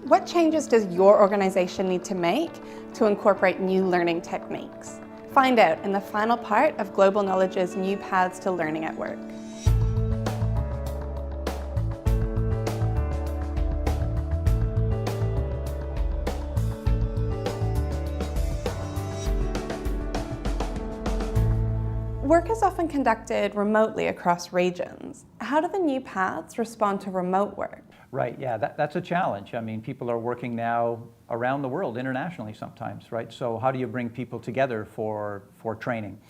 What changes does your organization need to make to incorporate new learning techniques? Find out in the final part of Global Knowledge's New Paths to Learning at Work. Work is often conducted remotely across regions. How do the new paths respond to remote work? Right, yeah, that's a challenge. I mean, people are working now around the world, internationally sometimes, right? So how do you bring people together for training?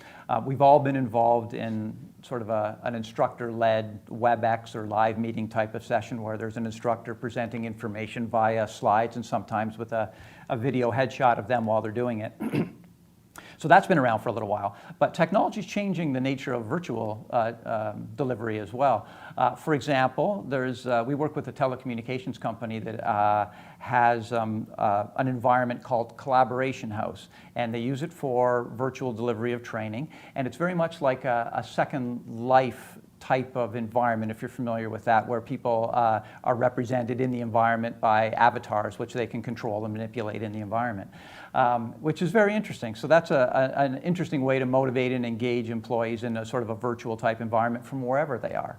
We've all been involved in sort of an instructor-led WebEx or live meeting type of session where there's an instructor presenting information via slides and sometimes with a video headshot of them while they're doing it. So that's been around for a little while, but technology is changing the nature of virtual delivery as well. For example, we work with a telecommunications company that has an environment called Collaboration House, and they use it for virtual delivery of training, and it's very much like a Second Life type of environment, if you're familiar with that, where people are represented in the environment by avatars, which they can control and manipulate in the environment, which is very interesting. So that's an interesting way to motivate and engage employees in a sort of a virtual type environment from wherever they are.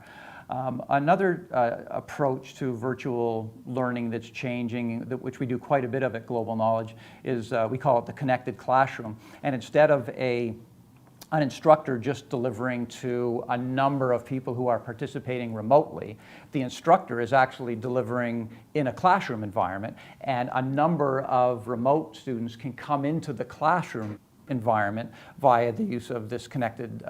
Another approach to virtual learning that's changing, which we do quite a bit of at Global Knowledge, is we call it the connected classroom. And instead of an instructor just delivering to a number of people who are participating remotely, the instructor is actually delivering in a classroom environment, and a number of remote students can come into the classroom environment via the use of this connected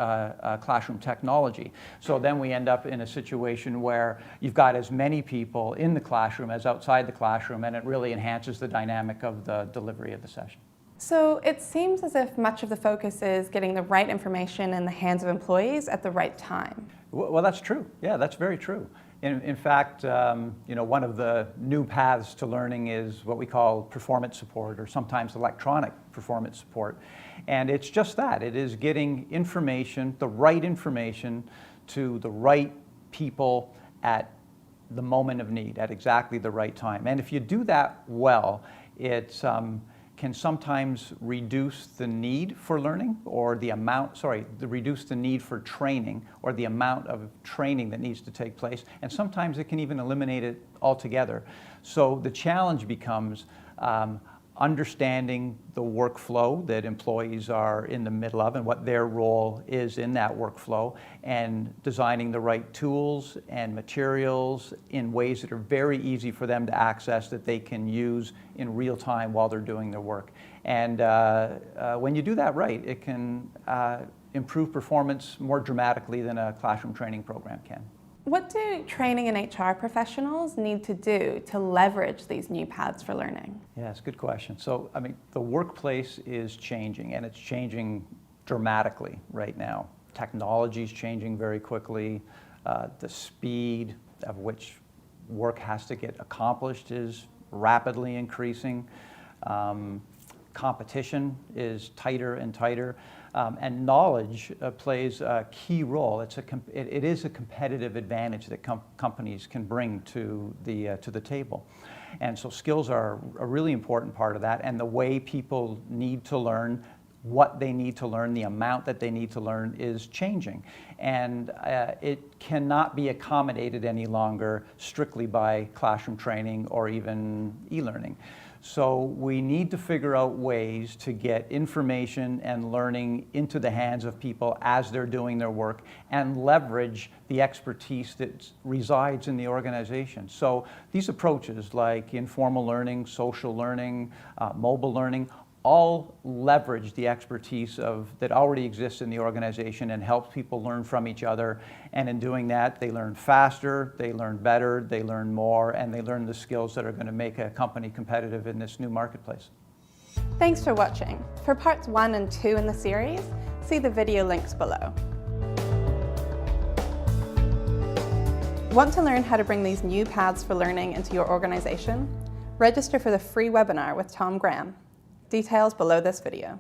classroom technology. So then we end up in a situation where you've got as many people in the classroom as outside the classroom, and it really enhances the dynamic of the delivery of the session. So it seems as if much of the focus is getting the right information in the hands of employees at the right time. Well, that's true. Yeah, that's very true. In fact, one of the new paths to learning is what we call performance support, or sometimes electronic performance support. And it's just that. It is getting information, the right information, to the right people at the moment of need, at exactly the right time. And if you do that well, it can sometimes reduce the need for learning, or reduce the need for training, or the amount of training that needs to take place, and sometimes it can even eliminate it altogether. So the challenge becomes understanding the workflow that employees are in the middle of and what their role is in that workflow, and designing the right tools and materials in ways that are very easy for them to access, that they can use in real time while they're doing their work. And when you do that right, it can improve performance more dramatically than a classroom training program can. What do training and HR professionals need to do to leverage these new paths for learning? Yeah, it's a good question. So, I mean, the workplace is changing, and it's changing dramatically right now. Technology is changing very quickly. The speed of which work has to get accomplished is rapidly increasing. Competition is tighter and tighter. And knowledge plays a key role. It is a competitive advantage that companies can bring to the table. And so skills are a really important part of that, and the way people need to learn, what they need to learn, the amount that they need to learn is changing. And it cannot be accommodated any longer strictly by classroom training or even e-learning. So we need to figure out ways to get information and learning into the hands of people as they're doing their work, and leverage the expertise that resides in the organization. So these approaches like informal learning, social learning, mobile learning, all leverage the expertise that already exists in the organization and help people learn from each other. And in doing that, they learn faster, they learn better, they learn more, and they learn the skills that are going to make a company competitive in this new marketplace. Thanks for watching. For parts 1 and 2 in the series, see the video links below. Want to learn how to bring these new paths for learning into your organization? Register for the free webinar with Tom Graham. Details below this video.